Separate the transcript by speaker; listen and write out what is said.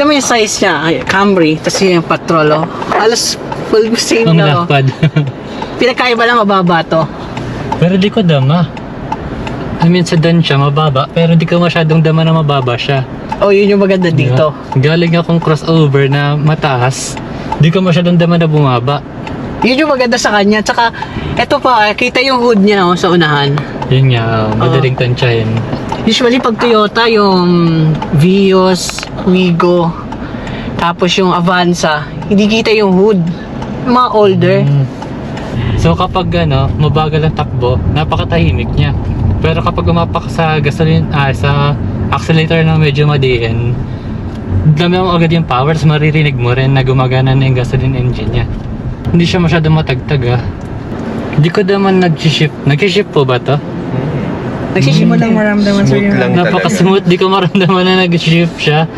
Speaker 1: Tignan mo yung size niya. Ay, Camry. Tapos yung Patrol, oh. Halos full same
Speaker 2: Ang
Speaker 1: na, oh.
Speaker 2: lapad.
Speaker 1: Pinakaiba lang mababa to.
Speaker 2: Pero di ko dama. I mean, sedan siya, mababa. Pero di ko masyadong dama na mababa siya.
Speaker 1: Oh, yun yung maganda dito.
Speaker 2: Galing akong crossover na mataas. Di ko masyadong dama na bumaba.
Speaker 1: Yun yung maganda sa kanya. Tsaka, eto pa, kita yung hood niya, oh, sa unahan.
Speaker 2: Yun nga, madaling tansyahin.
Speaker 1: Usually, pag Toyota, yung Vios, Wigo, tapos yung Avanza, hindi kita yung hood. Yung mga older.
Speaker 2: So kapag mabagal ang takbo, napakatahimik niya. Pero kapag umapak sa gasoline, sa accelerator na medyo madiin, dami mo agad yung power, so maririnig mo rin na gumagana na yung gasoline engine niya. Hindi siya masyadong matagtag Hindi ko naman nag-shift. Nag-shift po ba to?
Speaker 1: Nagsisimula lang maramdaman sa
Speaker 3: Smooth lang talaga.
Speaker 2: Napaka-smooth, di ko maramdaman na nag-shift siya.